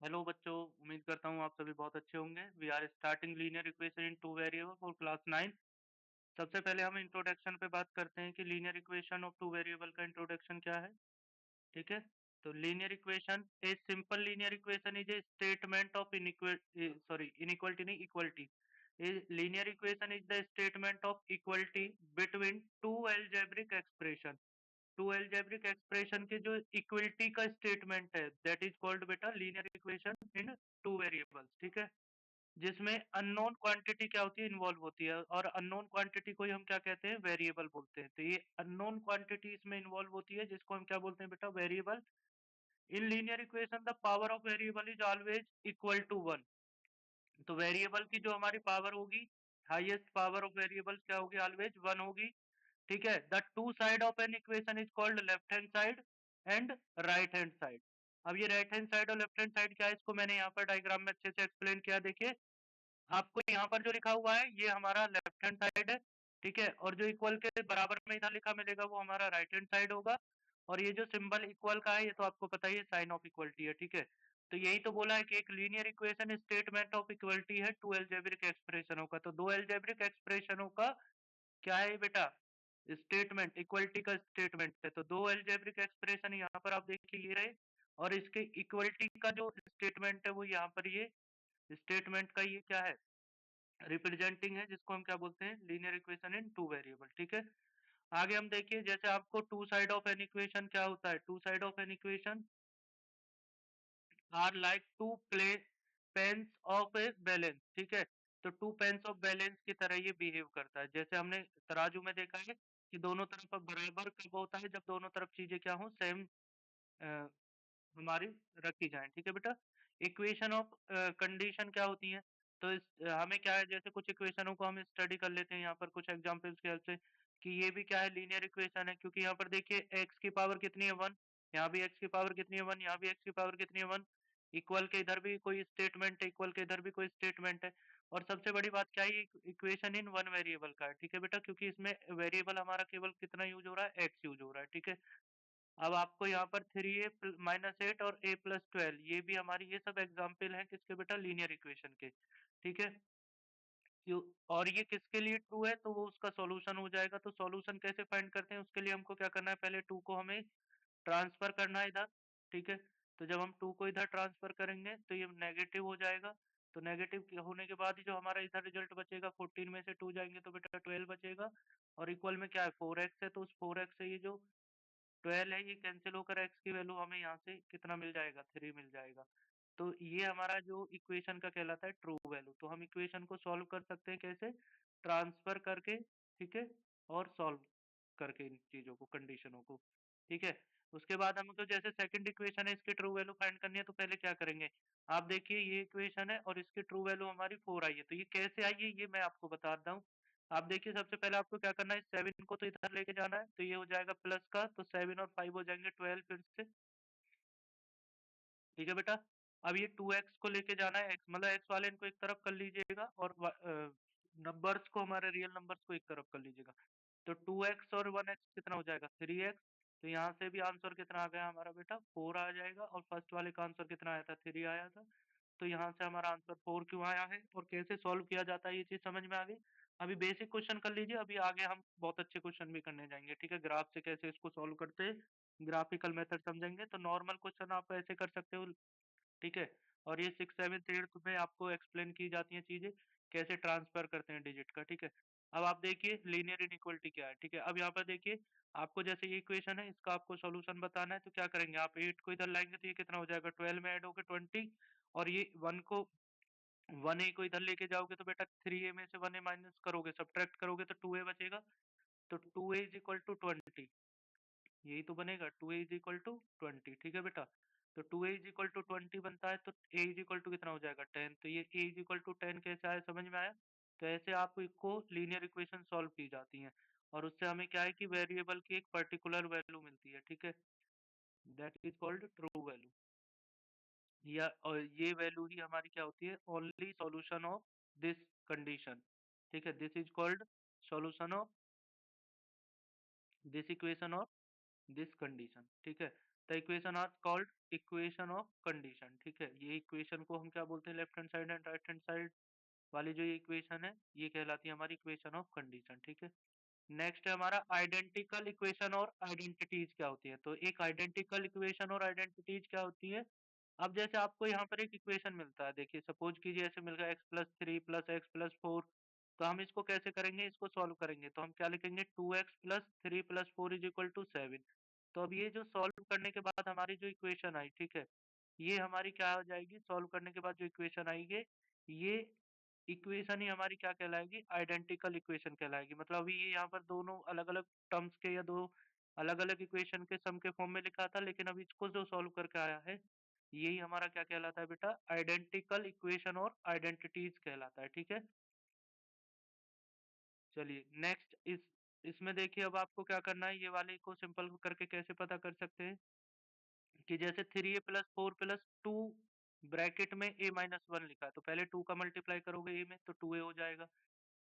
Hello बच्चों, उम्मीद करता हूँ आप सभी बहुत अच्छे होंगे। We are starting linear equation in two variable for class 9। सबसे पहले हम इंट्रोडक्शन पे बात करते हैं कि linear equation of two variable का इंट्रोडक्शन क्या है। ठीक है, तो linear equation a simple linear equation is a statement of inequality नहीं equality. A linear equation is the statement of equality between two algebraic expression. Two algebraic expression के जो equality का स्टेटमेंट है दैट इज कॉल्ड बेटा linear equation in two variables. ठीक है, जिसमें unknown quantity क्या होती है, इन्वॉल्व होती है, और अननोन क्वांटिटी को ही हम क्या कहते हैं, वेरिएबल बोलते हैं। तो ये अननोन क्वांटिटी इसमें इन्वॉल्व होती है जिसको हम क्या बोलते हैं बेटा, variable. In linear equation the power of variable is always equal to 1। तो वेरिएबल की जो हमारी पावर होगी, हाईएस्ट पावर ऑफ वेरिएबल क्या होगी, ऑलवेज 1 होगी। ठीक है, the two side of an equation is called left hand side and right hand side. अब ये राइट हैंड साइड और लेफ्ट हैंड साइड क्या है, इसको मैंने यहाँ पर डायग्राम में अच्छे से एक्सप्लेन किया। देखिए, आपको यहाँ पर जो लिखा हुआ है ये हमारा लेफ्ट हैंड साइड है। ठीक है, और जो इक्वल के बराबर में इधर लिखा मिलेगा वो हमारा राइट हैंड साइड होगा। और ये जो सिंबल इक्वल का है ये तो आपको पता ही है, साइन ऑफ इक्वलिटी है। ठीक है, तो यही तो बोला है कि एक linear equation statement of equality है टू अलजेब्रिक एक्सप्रेशनों का। तो दो अलजेब्रिक एक्सप्रेशनों का क्या है बेटा, स्टेटमेंट, इक्वलिटी का स्टेटमेंट है। तो दो अलजेब्रिक एक्सप्रेशन यहाँ पर आप देखिए ये रहे, और इसके इक्वलिटी का जो स्टेटमेंट है वो यहाँ पर ये स्टेटमेंट का ये क्या है, रिप्रेजेंटिंग है, जिसको हम क्या बोलते हैं, linear equation in two variable. ठीक है, आगे हम देखिए, जैसे आपको two side of an equation क्या होता है, two side of an equation are like two play pens of a balance. ठीक है, तो टू पेन्स ऑफ बैलेंस की तरह ये बिहेव करता है। जैसे हमने तराजू में देखा है कि दोनों तरफ बराबर कब होता है, जब दोनों तरफ चीजें क्या हो, सेम हमारी रखी जाए। ठीक है बेटा, इक्वेशन ऑफ कंडीशन क्या होती है, तो हमें क्या है, जैसे कुछ इक्वेशनों को हम स्टडी कर लेते हैं यहाँ पर कुछ एग्जांपल्स की हेल्प से, कि ये भी क्या है, लीनियर इक्वेशन है। क्योंकि यहाँ पर देखिए एक्स की पावर कितनी है, 1। यहाँ भी एक्स की पावर कितनी है, 1। यहाँ भी एक्स की पावर कितनी है, 1। इक्वल के इधर भी कोई स्टेटमेंट है, इक्वल के इधर भी कोई स्टेटमेंट है। और सबसे बड़ी बात क्या है, इक्वेशन इन वन वेरिएबल का है। ठीक है बेटा, क्योंकि इसमें वेरिएबल हमारा केवल कितना यूज हो रहा है, एक्स यूज हो रहा है। ठीक है, अब आपको यहाँ पर 3a-8 और a+12 ये भी हमारी, ये सब एग्जाम्पल है किसके बेटा, लीनियर इक्वेशन के। ठीक है, क्यों, और ये किसके लिए ट्रू है, तो वो उसका सॉल्यूशन हो जाएगा। तो सॉल्यूशन कैसे फाइंड करते हैं, उसके लिए हमको क्या करना है, पहले 2 को हमें ट्रांसफर करना है इधर। ठीक है, तो जब हम 2 को इधर ट्रांसफर करेंगे तो ये नेगेटिव हो जाएगा। तो नेगेटिव होने के बाद ही जो हमारा इधर रिजल्ट बचेगा, 14 में से 2 जाएंगे तो बेटा 12 बचेगा। और इक्वल में क्या है, 4x है, तो उस 4x से ये जो 12 है ये कैंसिल होकर x की वैल्यू हमें यहाँ से कितना मिल जाएगा, 3 मिल जाएगा। तो ये हमारा जो इक्वेशन का कहलाता है ट्रू वैल्यू। तो हम इक्वेशन को सॉल्व कर सकते हैं कैसे, ट्रांसफर करके। ठीक है, और सॉल्व करके इन चीजों को, कंडीशनों को। ठीक है, उसके बाद हमको जैसे सेकंड इक्वेशन है, इसकी ट्रू वैल्यू फाइंड करनी है, तो पहले क्या करेंगे, आप देखिए ये इक्वेशन है और इसकी ट्रू वैल्यू हमारी 4 आई है। तो ये कैसे आई है ये मैं आपको बता रहा हूँ। आप देखिए, सबसे पहले आपको क्या करना है, 7 को तो इधर लेके जाना है, तो ये हो जाएगा प्लस का, तो 7 और 5 हो जाएंगे 12 फिर से। ठीक है बेटा, अब ये 2x को लेके जाना है, x मतलब x वाले इनको एक तरफ कर लीजिएगा, और नंबर्स को, हमारे रियल नंबर्स को एक तरफ कर लीजिएगा। तो 2x और 1x कितना हो जाएगा, 3x। तो यहाँ से भी आंसर कितना आ गया हमारा बेटा, 4 आ जाएगा। और फर्स्ट वाले का आंसर कितना आया था, 3 आया था। तो यहाँ से हमारा आंसर 4 क्यों आया है, और कैसे सॉल्व किया जाता है, ये चीज समझ में आ गई। अभी बेसिक क्वेश्चन कर लीजिए, अभी आगे हम बहुत अच्छे क्वेश्चन भी करने जाएंगे। ठीक है, ग्राफ से कैसे इसको सॉल्व करते हैं, ग्राफिकल मेथड समझेंगे। तो नॉर्मल क्वेश्चन आप ऐसे कर सकते हो। ठीक है, और ये 6, 7, 8 में आपको एक्सप्लेन की जाती हैं चीजें, कैसे ट्रांसफर करते हैं डिजिट का। ठीक है, अब आप देखिए लीनियर इनइक्वलिटी क्या है। ठीक है, अब यहाँ पर देखिए, आपको जैसे ये इक्वेशन है, इसका आपको सॉल्यूशन बताना है, तो क्या करेंगे, आप 8 को इधर लाएंगे तो ये कितना हो जाएगा, 12 में ऐड होकर 20। और ये 1 को, 1a को इधर लेके जाओगे तो बेटा 3a में से 1a माइनस करोगे, सब्ट्रैक्ट करोगे तो 2a बचेगा। तो 2a इज इक्वल टू 20, यही तो बनेगा, 2a इज इक्वल टू 20। ठीक है बेटा, तो 2a इज इक्वल टू 20 बनता है, तो a इज इक्वल टू कितना हो जाएगा, 10। तो ये a इज इक्वल टू 10 कैसे आया, समझ में आया। तो ऐसे आपको लीनियर इक्वेशन सॉल्व की जाती हैं, और उससे हमें क्या है कि वेरिएबल की एक पर्टिकुलर वैल्यू मिलती है। ठीक है, that is called true value. या और ये वैल्यू ही हमारी क्या होती है, only solution of this condition. ठीक है, this is called solution of this equation of this condition. ठीक है, the equation are called equation of condition. ठीक है, ये इक्वेशन को हम क्या बोलते हैं, left hand side and right hand side वाली जो ये इक्वेशन है ये कहलाती है हमारी इक्वेशन ऑफ कंडीशन। ठीक है, नेक्स्ट है हमारा आइडेंटिकल इक्वेशन और आइडेंटिटीज क्या होती है। तो एक आइडेंटिकल इक्वेशन और आइडेंटिटीज क्या होती है। अब जैसे आपको यहाँ पर एक इक्वेशन मिलता है, देखिए सपोज कीजिए ऐसे मिल गया x+3 + x+4। तो हम इसको कैसे करेंगे, इसको सॉल्व करेंगे तो हम क्या लिखेंगे 2x+3+4 = 7। तो अब ये जो सॉल्व करने के बाद हमारी जो इक्वेशन आई, ठीक है, ये हमारी क्या हो जाएगी, सॉल्व करने के बाद जो इक्वेशन आएगी ये इक्वेशन ही हमारी क्या कहलाएगी, आइडेंटिकल इक्वेशन कहलाएगी। मतलब अभी ये यहाँ पर दोनों अलग अलग टर्म्स के या दो अलग अलग इक्वेशन के सम के फॉर्म में लिखा था, लेकिन अब इसको जो सॉल्व करके आया है यही हमारा क्या कहलाता है बेटा, आइडेंटिकल इक्वेशन और आइडेंटिटीज कहलाता है। ठीक है, चलिए नेक्स्ट इसमें देखिए अब आपको क्या करना है, ये वाले को सिंपल करके कैसे पता कर सकते हैं कि जैसे 3a+4+2 ब्रैकेट में a-1 लिखा है, तो पहले 2 का मल्टीप्लाई करोगे a में तो 2a हो जाएगा,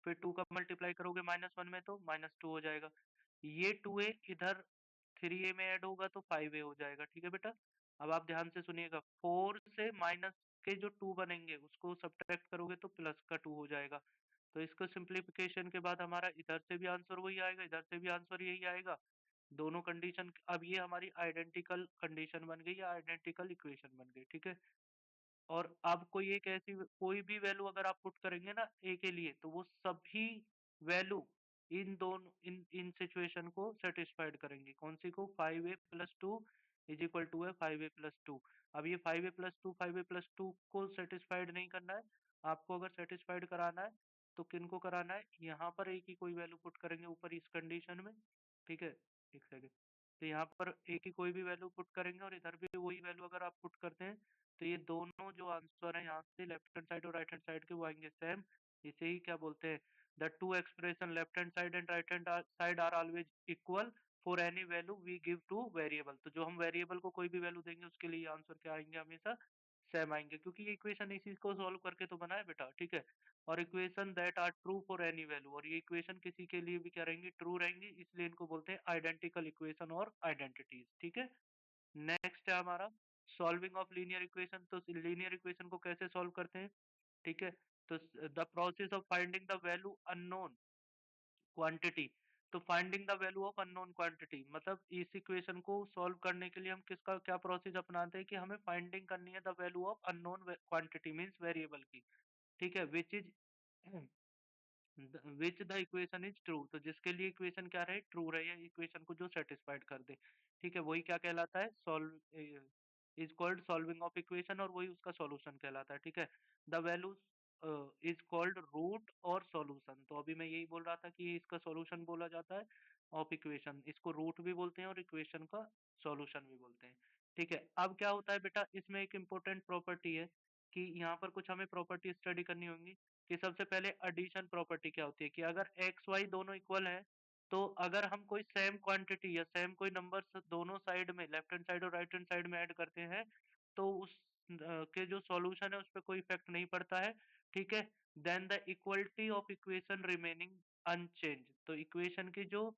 फिर 2 का मल्टीप्लाई करोगे -1 में तो -2 हो जाएगा। ये 2a इधर 3a में ऐड होगा तो 5a हो जाएगा। ठीक है बेटा, अब आप ध्यान से सुनिएगा, 4 से माइनस के जो 2 बनेंगे उसको सब्ट्रैक्ट करोगे तो प्लस का 2 हो जाएगा। तो इसको सिंप्लीफिकेशन के बाद हमारा इधर से भी आंसर वही आएगा, इधर से भी आंसर यही आएगा। दोनों कंडीशन, अब ये हमारी आइडेंटिकल कंडीशन बन गई या आइडेंटिकल इक्वेशन बन गई। ठीक है, और अब कोई एक ऐसी कोई भी वैल्यू अगर आप पुट करेंगे ना ए के लिए तो वो सभी वैल्यू इन दोनों इन इन सिचुएशन को सेटिस्फाइड करेंगे। कौन सी को, 5a+2 = है 5a+2। अब ये 5a+2 को सेटिस्फाइड नहीं करना है, आपको अगर सेटिस्फाइड कराना है तो किन को कराना है, यहाँ पर ए की कोई वैल्यू पुट करेंगे ऊपर इस कंडीशन में। ठीक है, एक सेकेंड, तो यहाँ पर ए की कोई भी वैल्यू पुट करेंगे और इधर भी वही वैल्यू अगर आप पुट करते हैं तो ये दोनों जो आंसर है यहाँ से लेफ्ट हैंड साइड और राइट हैंड साइड के वो आएंगे सेम। इसे ही क्या बोलते हैं, the two expression left hand side and right hand side are always equal for any value we give to variable. तो जो हम वेरिएबल को कोई भी वैल्यू देंगे उसके लिए आंसर क्या आएंगे, हमेशा सेम आएंगे, क्योंकि ये इक्वेशन इसी को सॉल्व करके तो बना है बेटा। ठीक है, और equation that are true for any value, और ये इक्वेशन किसी के लिए भी क्या रहेंगी, ट्रू रहेंगी, इसलिए इनको बोलते हैं आइडेंटिकल इक्वेशन और आइडेंटिटीज। ठीक है, नेक्स्ट है हमारा सॉल्विंग ऑफ लीनियर इक्वेशन। तो लीनियर इक्वेशन को कैसे सॉल्व करते हैं, ठीक है, तो the process of finding the value unknown quantity. तो finding the value of unknown quantity मतलब इस इक्वेशन को सॉल्व करने के लिए हम किसका क्या प्रोसेस अपनाते हैं कि हमें फाइंडिंग करनी है the value of unknown quantity means variable की। ठीक है, which is which the equation is true, तो जिसके लिए इक्वेशन क्या रहे, ट्रू रहे, या इक्वेशन को जो सेटिस्फाइड कर दे। ठीक है, वही क्या कहलाता है, solve is called solving of equation, और वही उसका सॉल्यूशन कहलाता है। ठीक है, the value is called root और सॉल्यूशन। तो अभी मैं यही बोल रहा था कि इसका सॉल्यूशन बोला जाता है ऑफ इक्वेशन, इसको रूट भी बोलते हैं और इक्वेशन का सॉल्यूशन भी बोलते हैं। ठीक है, अब क्या होता है बेटा, इसमें एक इम्पोर्टेंट प्रॉपर्टी है कि यहाँ पर कुछ हमें प्रॉपर्टी स्टडी करनी होंगी कि सबसे पहले एडिशन प्रॉपर्टी क्या होती है कि अगर एक्स वाई दोनों इक्वल है तो अगर हम कोई सेम क्वांटिटी या सेम कोई नंबर दोनों साइड में लेफ्ट हैंड साइड और राइट हैंड साइड में ऐड करते हैं तो उस के जो सॉल्यूशन है उस पर कोई इफेक्ट नहीं पड़ता है। ठीक है, then the equality of equation remaining unchange, तो इक्वेशन की जो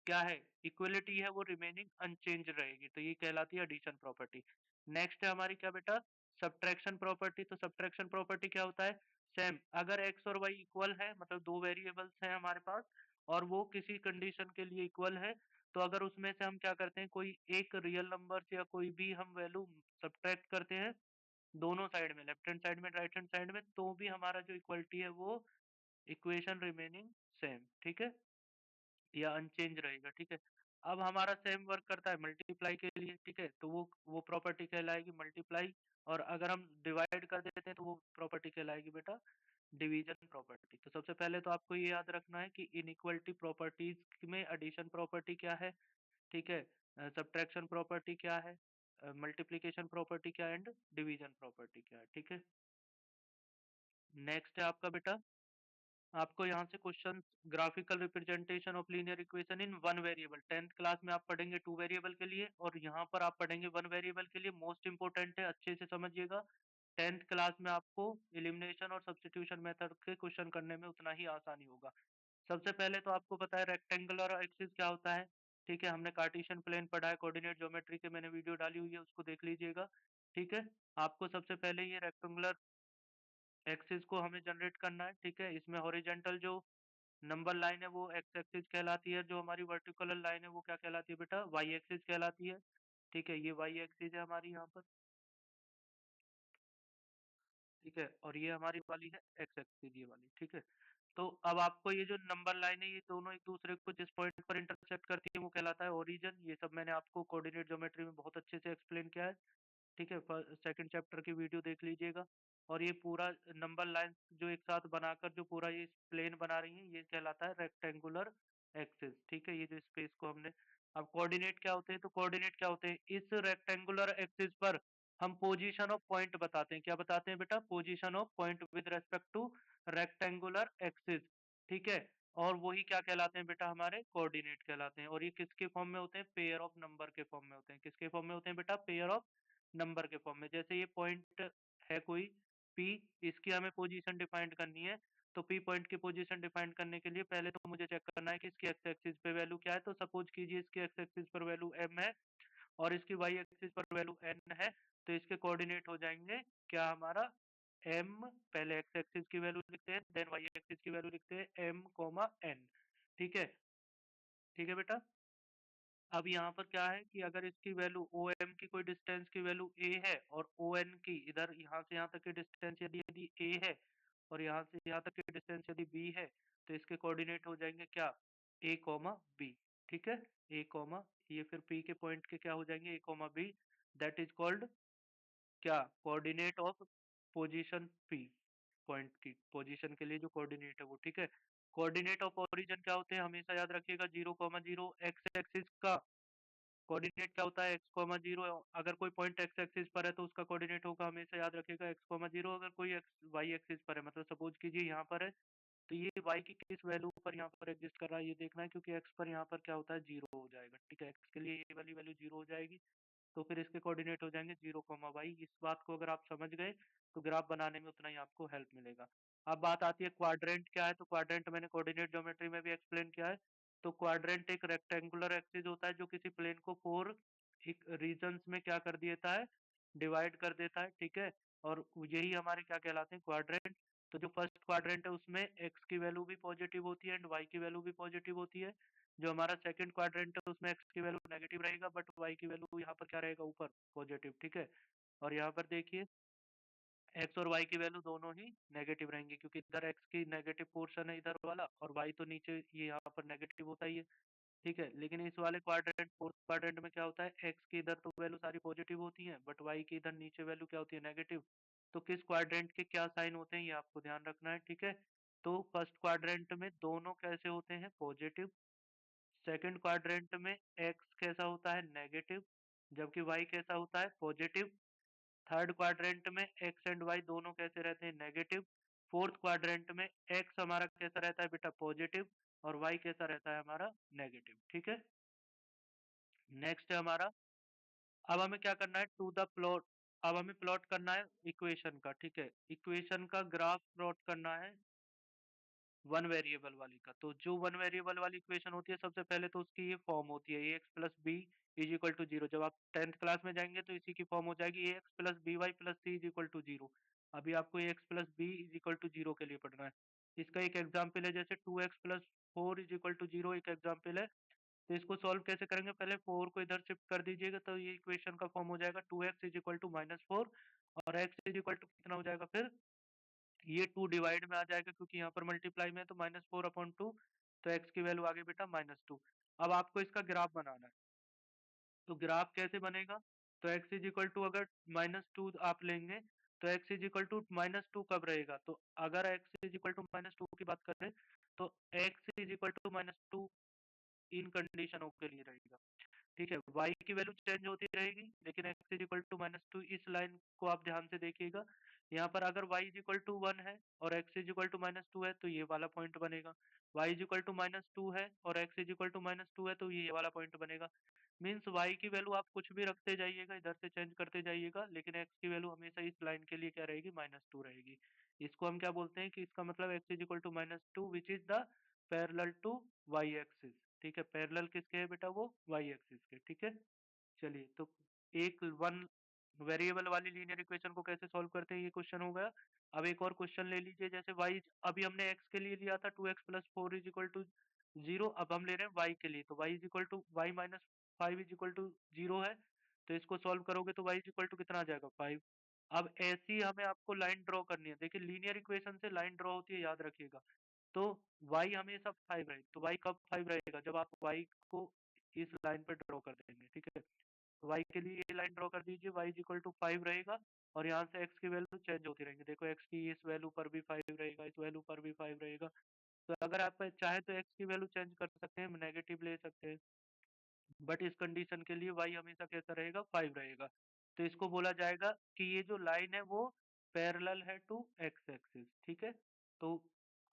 क्या है, इक्वलिटी है वो रिमेनिंग अनचेंज रहेगी, तो ये कहलाती है एडिशन प्रॉपर्टी। नेक्स्ट है हमारी क्या बेटा, सब्ट्रैक्शन प्रॉपर्टी। तो सब्ट्रैक्शन प्रॉपर्टी क्या होता है, सेम अगर एक्स और वाई इक्वल है मतलब दो वेरिएबल्स हैं हमारे पास और वो किसी कंडीशन के लिए इक्वल है, तो अगर उसमें से हम क्या करते हैं कोई एक रियल नंबर या कोई भी हम वैल्यू सब्ट्रैक्ट करते हैं दोनों साइड में लेफ्ट हैंड साइड में राइट हैंड साइड में, तो भी हमारा जो इक्वलिटी है वो इक्वेशन रिमेनिंग सेम, ठीक है, या अनचेंज रहेगा। ठीक है, अब हमारा सेम वर्क करता है मल्टीप्लाई के लिए। ठीक है, तो वो प्रॉपर्टी कहलाएगी मल्टीप्लाई, और अगर हम डिवाइड कर देते हैं तो वो प्रॉपर्टी कहलाएगी बेटा डिवीजन प्रॉपर्टी। तो सबसे पहले तो आपको ये याद रखना है कि इनइक्वलिटी प्रॉपर्टीज में एडिशन प्रॉपर्टी क्या है, ठीक है, सब्ट्रैक्शन प्रॉपर्टी क्या है, मल्टीप्लिकेशन प्रॉपर्टी क्या है एंड डिवीजन प्रॉपर्टी क्या है। ठीक है, नेक्स्ट है आपका बेटा, आपको यहाँ से question graphical representation of linear equation in one variable 10th class में आप पढ़ेंगे टू वेरिएबल के लिए और यहाँ पर आप पढ़ेंगे वन वेरिएबल के लिए। मोस्ट इंपोर्टेंट है, अच्छे से समझिएगा। 10th क्लास में आपको एलिमिनेशन और सब्स्टिट्यूशन मेथड के क्वेश्चन करने में उतना ही आसानी होगा। सबसे पहले तो आपको पता है रेक्टेंगुलर एक्सिस क्या होता है, ठीक है, हमने कार्टेशियन प्लेन पढ़ा है, कोऑर्डिनेट ज्योमेट्री के मैंने वीडियो डाली हुई है, उसको देख लीजिएगा। ठीक है, आपको सबसे पहले ये रेक्टेंगुलर एक्सिस को हमें जनरेट करना है। ठीक है, इसमें हॉरिजेंटल जो नंबर लाइन है वो एक्स एक्सिस कहलाती है, जो हमारी वर्टिकल लाइन है वो क्या कहलाती है बेटा, वाई एक्सिस कहलाती है। ठीक है, ये वाई एक्सिस है हमारी यहाँ पर। ठीक है, और ये हमारी वाली है एक्स एक्सिस, ये वाली। ठीक है, तो अब आपको ये जो नंबर लाइन है ये दोनों एक दूसरे को जिस पॉइंट पर इंटरसेक्ट करती है वो कहलाता है ओरिजिन। ये सब मैंने आपको कोऑर्डिनेट ज्योमेट्री में बहुत अच्छे से एक्सप्लेन किया है। ठीक है, सेकंड चैप्टर की वीडियो देख लीजिएगा। और ये पूरा नंबर लाइन जो एक साथ बनाकर जो पूरा ये प्लेन बना रही है ये कहलाता है रेक्टेंगुलर एक्सिस। ठीक है, ये जो स्पेस को हमने, अब कोऑर्डिनेट क्या होते हैं, तो कोऑर्डिनेट क्या होते हैं, इस रेक्टेंगुलर एक्सिस पर हम पोजीशन ऑफ पॉइंट बताते हैं। क्या बताते हैं बेटा, position of point with respect two rectangular axis. ठीक है, और वही क्या कहलाते हैं बेटा, हमारे कोऑर्डिनेट कहलाते हैं। और ये किसके फॉर्म में होते हैं, पेयर ऑफ नंबर के फॉर्म में होते हैं। किसके फॉर्म में होते हैं बेटा, पेयर ऑफ नंबर के फॉर्म में। जैसे ये पॉइंट है कोई P, इसकी हमें पोजीशन डिफाइंड करनी है। तो P पॉइंट की पोजीशन डिफाइंड करने के लिए पहले तो मुझे चेक करना है कि इसकी एक्स एक्सिस पे वैल्यू क्या है। तो सपोज कीजिए इसकी एक्स एक्सिस पर वैल्यू m है और इसकी वाई एक्सिस पर वैल्यू n है। तो इसके कोऑर्डिनेट हो जाएंगे क्या, हमारा m, पहले एक्स एक्सिस की वैल्यू लिखते हैं, देन वाई एक्सिस की वैल्यू लिखते हैं m कोमा n। ठीक है, ठीक है बेटा। अब यहाँ पर क्या है कि अगर इसकी वैल्यू ओ एम की कोई डिस्टेंस की वैल्यू ए है और ओ एन की इधर यहाँ से यहाँ तक की डिस्टेंस यदि यदि ए है और यहाँ से यहाँ तक की डिस्टेंस यदि बी है, तो इसके कोऑर्डिनेट हो जाएंगे क्या, ए कोमा बी। ठीक है, ए कोमा, ये फिर पी के पॉइंट के क्या हो जाएंगे, A comma B. That is called क्या, coordinate of position P, point की पोजीशन के लिए जो कोऑर्डिनेट है वो। ठीक है, कोऑर्डिनेट ऑफ ओरिजिन क्या होते हैं, हमेशा याद रखिएगा, 0,0 एक्स एक्सिस का कोऑर्डिनेट क्या होता है, एक्स कॉमा जीरो। अगर कोई पॉइंट एक्स एक्सिस पर है तो उसका कोऑर्डिनेट होगा, हमेशा याद रखिएगा, एक्स कॉमा जीरो। अगर कोई एक्स वाई एक्सिस पर है, मतलब सपोज कीजिए यहाँ पर है, तो ये वाई की किस वैल्यू पर यहाँ पर एग्जिस्ट कर रहा है ये देखना है, क्योंकि एक्स पर यहाँ पर क्या होता है, जीरो हो जाएगा। ठीक है, एक्स के लिए ये वाली वैल्यू जीरो हो जाएगी, तो फिर इसके कोऑर्डिनेट हो जाएंगे 0,y। इस बात को अगर आप समझ गए तो ग्राफ बनाने में उतना ही आपको हेल्प मिलेगा। अब बात आती है क्वाड्रेंट क्या है, तो क्वाड्रेंट मैंने कोऑर्डिनेट ज्योमेट्री में भी एक्सप्लेन किया है। तो क्वाड्रेंट एक रेक्टेंगुलर एक्सिस होता है जो किसी प्लेन को 4 रीजन्स में क्या कर देता है, डिवाइड कर देता है। ठीक है, और यही हमारे क्या कहलाते हैं, क्वाड्रेंट। तो जो फर्स्ट क्वाड्रेंट है उसमें एक्स की वैल्यू भी पॉजिटिव होती है एंड वाई की वैल्यू भी पॉजिटिव होती है। जो हमारा सेकंड क्वाड्रेंट है उसमें एक्स की वैल्यू नेगेटिव रहेगा बट वाई की वैल्यू यहाँ पर क्या रहेगा, ऊपर पॉजिटिव। ठीक है, और यहाँ पर देखिए एक्स और वाई की वैल्यू दोनों ही नेगेटिव रहेंगी, क्योंकि इधर एक्स की नेगेटिव पोर्शन है इधर वाला, और वाई तो नीचे ये यहाँ पर नेगेटिव होता ही है। ठीक है, लेकिन इस वाले क्वाड्रेंट, फोर्थ क्वाड्रेंट में क्या होता है, एक्स की इधर तो वैल्यू सारी पॉजिटिव होती है बट वाई की इधर नीचे वैल्यू क्या होती है, नेगेटिव। तो किस क्वाड्रेंट के क्या साइन होते हैं ये आपको ध्यान रखना है। ठीक है, तो फर्स्ट क्वाड्रेंट में दोनों कैसे होते हैं, पॉजिटिव। सेकंड क्वाड्रेंट में एक्स कैसा होता है, नेगेटिव, जबकि वाई कैसा होता है, पॉजिटिव। थर्ड क्वाड्रेंट में एक्स एंड वाई दोनों कैसे रहते हैं, नेगेटिव। फोर्थ क्वाड्रेंट में एक्स हमारा कैसा रहता है बेटा, पॉजिटिव, और वाई कैसा रहता है हमारा, नेगेटिव। ठीक है, नेक्स्ट है हमारा, अब हमें क्या करना है, टू द प्लॉट। अब हमें प्लॉट करना है इक्वेशन का। ठीक है, इक्वेशन का ग्राफ प्लॉट करना है वन वेरिएबल वाली का। तो जो वन वेरिएबल वाली इक्वेशन होती है सबसे पहले तो उसकी ये फॉर्म होती है, A X plus B is equal to zero. जब आप 10th क्लास में जाएंगे तो इसी की फॉर्म हो जाएगी, A X plus B Y plus C is equal to zero. अभी आपको A X plus B is equal to zero के लिए पढ़ना है। इसका एक एग्जाम्पल है, जैसे 2x plus four is equal to zero, एक एग्जाम्पल है। तो इसको सॉल्व कैसे करेंगे, पहले फोर को इधर शिफ्ट कर दीजिएगा तो ये इक्वेशन का फॉर्म हो जाएगा 2x is equal to minus four, और x इज इक्वल टू कितना हो जाएगा फिर, ये 2 डिवाइड में आ जाएगा क्योंकि यहाँ पर मल्टीप्लाई में है, तो माइनस फोर अपॉन टू। तो एक्स की वैल्यू आ गई बेटा -2। अब आपको इसका ग्राफ बनाना है, तो ग्राफ कैसे बनेगा, तो एक्स इज इक्वल टू, अगर -2 आप लेंगे तो एक्स इज इक्वल टू -2 कब रहेगा, तो अगर एक्स इज इक्वल टू -2 की बात करें तो एक्स इज इक्वल टू -2 इन कंडीशनों के लिए रहेगा। ठीक है, y की वैल्यू चेंज होती रहेगी लेकिन x इज इक्वल टू -2, इस लाइन को आप ध्यान से देखिएगा। यहाँ पर अगर y इज इक्वल टू 1 है और x इज इक्वल टू -2 है तो ये वाला पॉइंट बनेगा। y इज इक्वल टू -2 है और x इज इक्वल टू -2 है तो ये वाला पॉइंट बनेगा। मीन्स y की वैल्यू आप कुछ भी रखते जाइएगा, इधर से चेंज करते जाइएगा, लेकिन x की वैल्यू हमेशा इस लाइन के लिए क्या रहेगी, -2 रहेगी। इसको हम क्या बोलते हैं कि इसका मतलब x is equal to -2 which is the parallel to y axis. ठीक है, पैरेलल किसके है बेटा? वो वाई एक्सिस के, ठीक है। चलिए, तो एक वन वेरिएबल वाली लीनियर इक्वेशन को कैसे सॉल्व करते हैं, ये क्वेश्चन हो गया। अब एक और क्वेश्चन ले लीजिए, जैसे y, अभी हमने x के लिए लिया था 2x plus four is equal to zero, अब हम ले रहे हैं y के लिए, तो y is equal to y minus five is equal to zero है। तो इसको सॉल्व करोगे तो y इज इक्वल टू कितना आ जाएगा? 5। अब ऐसी हमें आपको लाइन ड्रॉ करनी है। देखिए लीनियर इक्वेशन से लाइन ड्रॉ होती है, याद रखिएगा। तो y हमेशा 5 रहेगा, तो y कब 5 रहेगा? जब आप y को इस लाइन पर ड्रॉ कर देंगे, ठीक है। y के लिए ये लाइन ड्रॉ कर दीजिए, y इज इक्वल टू 5 रहेगा, और यहाँ से x की वैल्यू चेंज होती रहेंगी। देखो x की इस वैल्यू पर भी 5 रहेगा, इस वैल्यू पर भी 5 रहेगा। तो अगर आप चाहे तो x की वैल्यू चेंज कर सकते हैं, नेगेटिव ले सकते हैं, बट इस कंडीशन के लिए y हमेशा कैसा रहेगा? 5 रहेगा। तो इसको बोला जाएगा कि ये जो लाइन है वो पैरेलल है टू x एक्सिस, ठीक है। तो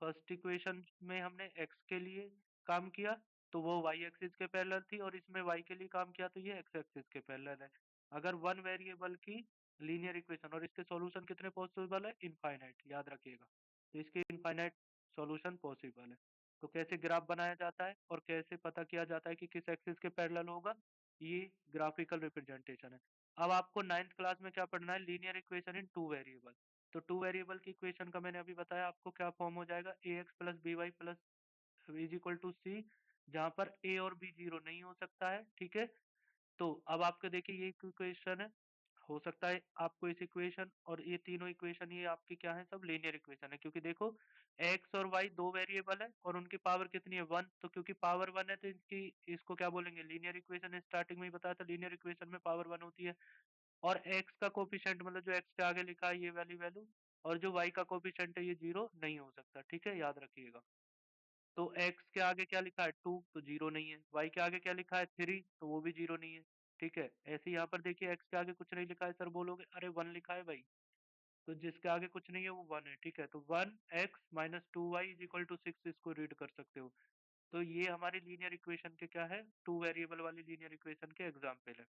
फर्स्ट इक्वेशन में हमने x के लिए काम किया, तो वो y एक्सिस के पैरेलल थी, और इसमें y के लिए काम किया तो ये x एक्सिस के पैरेलल है। अगर वन वेरिएबल की लीनियर इक्वेशन, और इसके सॉल्यूशन कितने पॉसिबल है? इनफाइनाइट, याद रखिएगा। तो इसके इनफाइनाइट सॉल्यूशन पॉसिबल है। तो कैसे ग्राफ बनाया जाता है और कैसे पता किया जाता है कि किस एक्सिस के पैरेलल होगा, ये ग्राफिकल रिप्रेजेंटेशन है। अब आपको नाइन्थ क्लास में क्या पढ़ना है? Linear equation in two variable. तो टू वेरिएबल की इक्वेशन का मैंने अभी बताया आपको क्या फॉर्म हो जाएगा, A X plus B Y plus is equal to C, जहाँ पर ए और बी जीरो नहीं हो सकता है, ठीक है। तो अब आपके देखिए ये इक्वेशन है, हो सकता है आपको इस इक्वेशन और ये तीनों इक्वेशन, ये आपकी क्या है? सब लीनियर इक्वेशन है, क्योंकि देखो x और y दो वेरिएबल है और उनकी पावर कितनी है? 1। तो क्योंकि पावर 1 है तो इनकी, इसको क्या बोलेंगे? Linear equation. स्टार्टिंग में ही बताया था लीनियर इक्वेशन में पावर 1 होती है, और x का कोफिशिएंट मतलब जो x के आगे लिखा है ये वाली वैल्यू, और जो y का कोफिशिएंट है ये जीरो नहीं हो सकता, ठीक है, याद रखिएगा। तो x के आगे क्या लिखा है? 2, तो जीरो नहीं है। y के आगे क्या लिखा है? 3, तो वो भी जीरो नहीं है, ठीक है। ऐसे यहाँ पर देखिए x के आगे कुछ नहीं लिखा है, सर बोलोगे अरे 1 लिखा है भाई, तो जिसके आगे कुछ नहीं है वो 1 है, ठीक है। तो 1x minus 2y is equal to 6, इसको रीड कर सकते हो। तो ये हमारी लीनियर इक्वेशन के क्या है? टू वेरिएबल वाली लीनियर इक्वेशन के एग्जाम्पल है,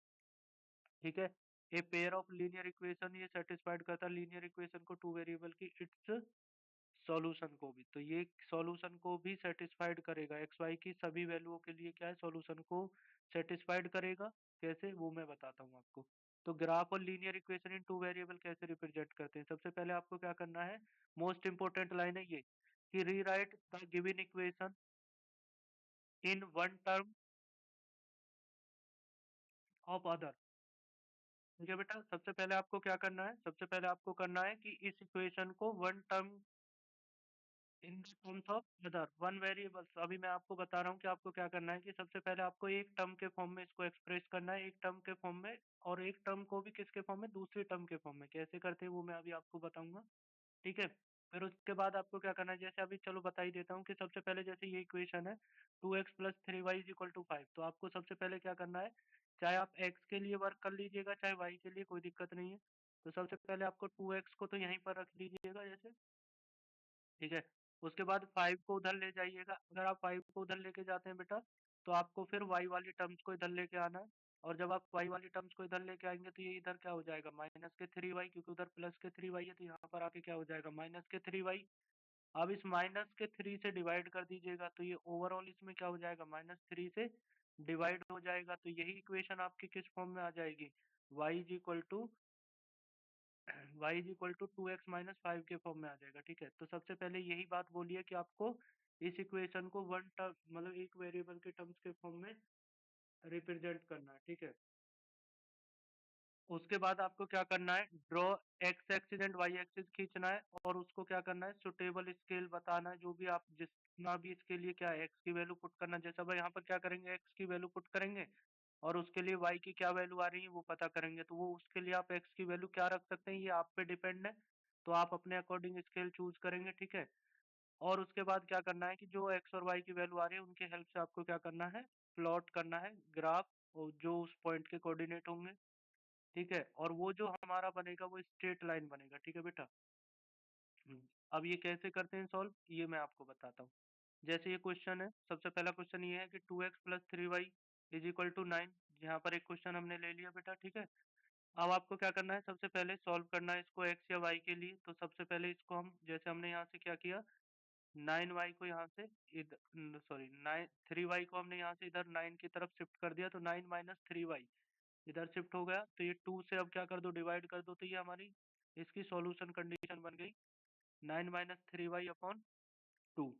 ठीक है। A pair of linear equation, ये सेटिस्फाइड करता है लीनियर इक्वेशन को टू वेरिएबल की इट्स सॉल्यूशन को भी, तो ये सॉल्यूशन को भी सेटिस्फाइड करेगा, एक्स वाई की सभी वैल्यूओं के लिए क्या है? सॉल्यूशन को सेटिस्फाइड करेगा। कैसे, वो मैं बताता हूँ आपको। तो ग्राफ और linear equation in two variable कैसे रिप्रेजेंट करते हैं? सबसे पहले आपको क्या करना है, मोस्ट इंपोर्टेंट लाइन है ये, कि rewrite the given equation in one term of other. ठीक है बेटा, सबसे पहले आपको क्या करना है? सबसे पहले आपको करना है कि इस इक्वेशन को one term in the terms of other one variables. अभी मैं आपको बता रहा हूँ कि आपको क्या करना है, कि सबसे पहले आपको एक टर्म के फॉर्म में इसको एक्सप्रेस करना है, एक टर्म के फॉर्म में, और एक टर्म को भी किसके फॉर्म में? दूसरी टर्म के फॉर्म में। कैसे करते हैं वो मैं अभी आपको बताऊंगा, ठीक है। फिर उसके बाद आपको क्या करना है, जैसे अभी चलो बता ही देता हूँ, कि सबसे पहले जैसे ये इक्वेशन है 2x plus three y is equal to 5, तो आपको सबसे पहले क्या करना है, चाहे आप x के लिए वर्क कर लीजिएगा चाहे y के लिए, कोई दिक्कत नहीं है। तो सबसे पहले आपको 2x को तो यहीं पर रख लीजिएगा जैसे, ठीक है। उसके बाद 5 को उधर ले जाइएगा। अगर आप 5 को उधर लेके जाते हैं बेटा, तो आपको फिर y वाली टर्म्स को इधर लेके आना है, और जब आप y वाली टर्म्स को इधर लेके आएंगे तो ये इधर क्या हो जाएगा? माइनस के 3y, क्योंकि उधर प्लस के 3y है, तो यहाँ पर आके क्या हो जाएगा? माइनस के 3y। अब इस माइनस के 3 से डिवाइड कर दीजिएगा, तो ये ओवरऑल इसमें क्या हो जाएगा? -3 से डिवाइड हो जाएगा। तो यही इक्वेशन आपकी किस फॉर्म में आ जाएगी? y is equal to y is equal to 2x minus 5 के फॉर्म में आ जाएगा, ठीक है। तो सबसे पहले यही बात बोलिए कि आपको इस इक्वेशन को वन टर्म मतलब एक वेरिएबल के टर्म्स के फॉर्म में रिप्रेजेंट करना है, ठीक है। उसके बाद आपको क्या करना है, draw x axis and y axis खींचना है, और उसको क्या करना है, सुटेबल स्केल बताना है, जो भी आप जितना भी इसके लिए क्या है एक्स की वैल्यू पुट करना है। जैसा भाई यहाँ पर क्या करेंगे, एक्स की वैल्यू पुट करेंगे, और उसके लिए वाई की क्या वैल्यू आ रही है वो पता करेंगे। तो वो उसके लिए आप एक्स की वैल्यू क्या रख सकते हैं, ये आप पे डिपेंड है। तो आप अपने अकॉर्डिंग स्केल चूज करेंगे, ठीक है। और उसके बाद क्या करना है, कि जो एक्स और वाई की वैल्यू आ रही है उनके हेल्प से आपको क्या करना है, प्लॉट करना है ग्राफ, और जो उस पॉइंट के कोऑर्डिनेट होंगे, ठीक है। और वो जो हमारा बनेगा वो स्ट्रेट लाइन बनेगा, ठीक है बेटा। अब ये कैसे करते हैं सॉल्व, ये मैं आपको बताता हूँ। जैसे ये क्वेश्चन है, सबसे पहला क्वेश्चन ये है कि 2x plus three y is equal to 9। यहाँ पर एक क्वेश्चन हमने ले लिया बेटा, ठीक है। अब आपको क्या करना है, सबसे पहले सॉल्व करना है इसको x या y के लिए। तो सबसे पहले इसको हम, जैसे हमने यहाँ से क्या किया, 9y को यहाँ से इधर, सॉरी 3y को हमने यहाँ से इधर 9 की तरफ शिफ्ट कर दिया, तो 9 माइनस 3y इधर शिफ्ट हो गया। तो ये 2 से अब क्या कर दो, डिवाइड कर दो, तो ये हमारी इसकी सॉल्यूशन कंडीशन बन गई 9 माइनस 3y अपॉन 2।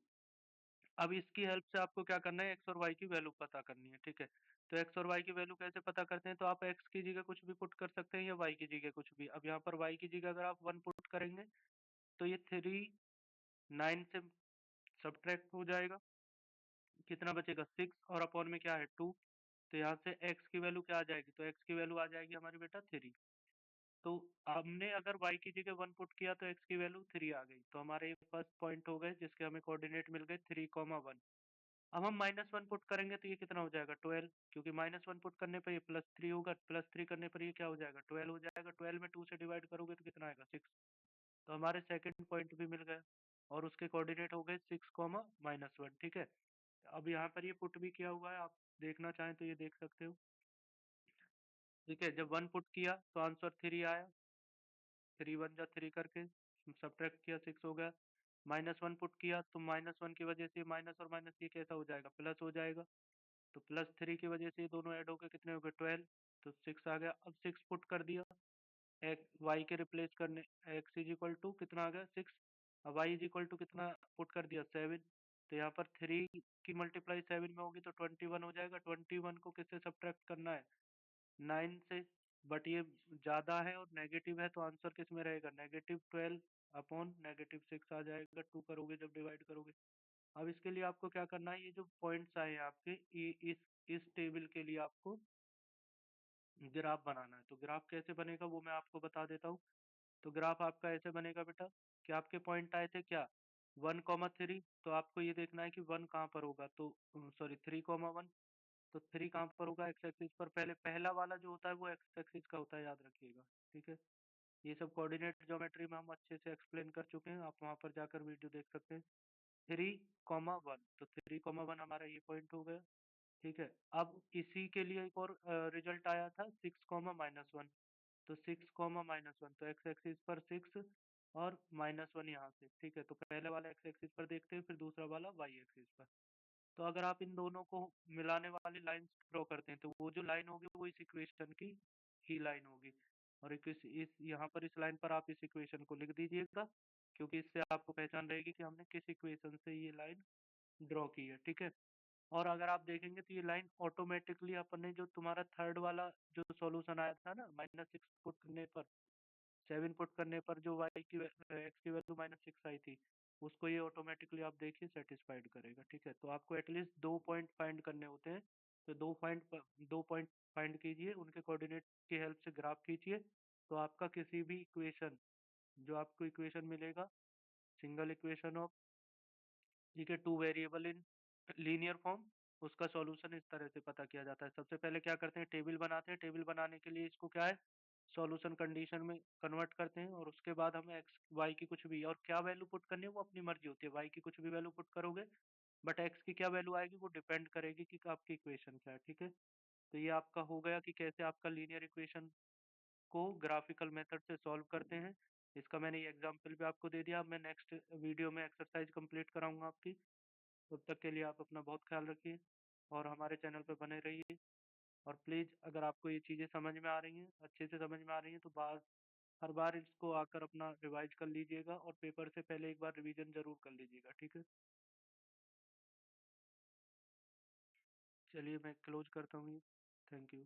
अब इसकी हेल्प से आपको क्या करना है, x और y की वैल्यू पता करनी है, ठीक है। तो x और y की वैल्यू कैसे पता करते हैं, तो आप x की जगह कुछ भी पुट कर सकते हैं या y की जगह कुछ भी। अब यहाँ पर y की जगह अगर आप 1 पुट करेंगे तो ये 3 9 से सब्ट्रैक्ट हो जाएगा, कितना बचेगा 6, और अपॉन में क्या है 2। तो यहाँ से x की वैल्यू क्या आ जाएगी, तो x की वैल्यू आ जाएगी हमारी बेटा 3। तो हमने अगर y की जगह 1 पुट किया तो x की वैल्यू 3 आ गई। तो हमारे फर्स्ट पॉइंट हो गए जिसके हमें कोऑर्डिनेट मिल गए 3,1। अब हम -1 पुट करेंगे तो ये कितना हो जाएगा 12, क्योंकि -1 पुट करने पर ये +3 होगा, +3 करने पर ये क्या हो जाएगा 12 हो जाएगा। 12 में 2 से डिवाइड करोगे तो कितना आएगा 6। तो हमारे सेकंड पॉइंट भी मिल गया और उसके कोऑर्डिनेट हो गए 6, -1, ठीक है। अब यहाँ पर ये पुट भी किया हुआ है, आप देखना चाहें तो ये देख सकते हो, ठीक है। जब 1 पुट किया तो आंसर 3 आया, 3 1 जा 3 करके सब्ट्रैक्ट किया 6 हो गया। -1 पुट किया तो -1 की वजह से माइनस और माइनस ये कैसा हो जाएगा, प्लस हो जाएगा। तो +3 की वजह से ये दोनों ऐड होकर कितने हो गए 12, तो 6 आ गया। अब 6 पुट कर दिया वाई के रिप्लेस करने, x इज इक्वल टू कितना आ गया 6, अब वाई इज इक्वल टू कितना पुट कर दिया 7। तो यहाँ पर 3 की मल्टीप्लाई 7 में होगी तो 21 हो जाएगा। 21 को किससे सब्ट्रैक्ट करना है, 9 से, बट ये ज़्यादा है और नेगेटिव है तो आंसर किस में रहेगा, -12 अपॉन -6 आ जाएगा 2 करोगे जब डिवाइड करोगे। अब इसके लिए आपको क्या करना है, ये जो पॉइंट्स आए हैं आपके, ये इस टेबल के लिए आपको ग्राफ बनाना है। तो ग्राफ कैसे बनेगा वो मैं आपको बता देता हूँ। तो ग्राफ आपका ऐसे बनेगा बेटा कि आपके पॉइंट आए थे क्या 1,3, तो आपको ये देखना है कि 1 कहाँ पर होगा, तो सॉरी 3,1। तो 3 कहाँ पर होगा, एक्स एक्सिस पर। पहले पहला वाला जो होता है वो एक्स एक्सिस का होता है, याद रखिएगा, ठीक है। ये सब कोऑर्डिनेट ज्योमेट्री में हम अच्छे से एक्सप्लेन कर चुके हैं, आप वहाँ पर जाकर वीडियो देख सकते हैं। 3,1, तो 3,1 हमारा ये पॉइंट हो गया, ठीक है। अब इसी के लिए एक और रिजल्ट आया था 6,-1, तो 6,-1, तो एक्स एक्सिस पर 6 और -1 यहाँ से, ठीक है। तो पहले वाला एक्स एक्सिस पर देखते हैं, फिर दूसरा वाला वाई एक्सिस पर। तो अगर आप इन दोनों को मिलाने वाली लाइंस ड्रॉ करते हैं तो वो जो लाइन होगी वो इस इक्वेशन की ही लाइन होगी। और इस यहाँ पर इस लाइन पर आप इस इक्वेशन को लिख दीजिएगा, क्योंकि इससे आपको पहचान रहेगी कि हमने किस इक्वेशन से ये लाइन ड्रॉ की है, ठीक है। और अगर आप देखेंगे तो ये लाइन ऑटोमेटिकली अपने जो तुम्हारा थर्ड वाला जो सॉल्यूशन आया था ना, -6 पुट करने पर, 7 पुट करने पर जो वाई की एक्स की वैल्यू -6 आई थी, उसको ये ऑटोमेटिकली आप देखिए सेटिस्फाइड करेगा, ठीक है। तो आपको एटलीस्ट 2 पॉइंट फाइंड करने होते हैं, तो 2 पॉइंट फाइंड कीजिए, उनके कोऑर्डिनेट की हेल्प से ग्राफ खींचिए। तो आपका किसी भी इक्वेशन, जो आपको इक्वेशन मिलेगा, सिंगल इक्वेशन ऑफ, ठीक है, 2 वेरिएबल इन लीनियर फॉर्म, उसका सॉल्यूशन इस तरह से पता किया जाता है। सबसे पहले क्या करते हैं, टेबल बनाते हैं। टेबल बनाने के लिए इसको क्या है, सॉल्यूशन कंडीशन में कन्वर्ट करते हैं, और उसके बाद हमें एक्स वाई की कुछ भी, और क्या वैल्यू पुट करनी है वो अपनी मर्जी होती है। वाई की कुछ भी वैल्यू पुट करोगे, बट एक्स की क्या वैल्यू आएगी वो डिपेंड करेगी कि आपकी इक्वेशन क्या है, ठीक है। तो ये आपका हो गया कि कैसे आपका लीनियर इक्वेशन को ग्राफिकल मेथड से सॉल्व करते हैं। इसका मैंने ये एग्जाम्पल भी आपको दे दिया। अब मैं नेक्स्ट वीडियो में एक्सरसाइज कंप्लीट कराऊंगा आपकी। तब तक के लिए आप अपना बहुत ख्याल रखिए और हमारे चैनल पर बने रहिए। और प्लीज़ अगर आपको ये चीज़ें समझ में आ रही हैं, अच्छे से समझ में आ रही हैं, तो हर बार इसको आकर अपना रिवाइज कर लीजिएगा और पेपर से पहले एक बार रिवीजन ज़रूर कर लीजिएगा, ठीक है। चलिए मैं क्लोज करता हूँ ये। Thank you.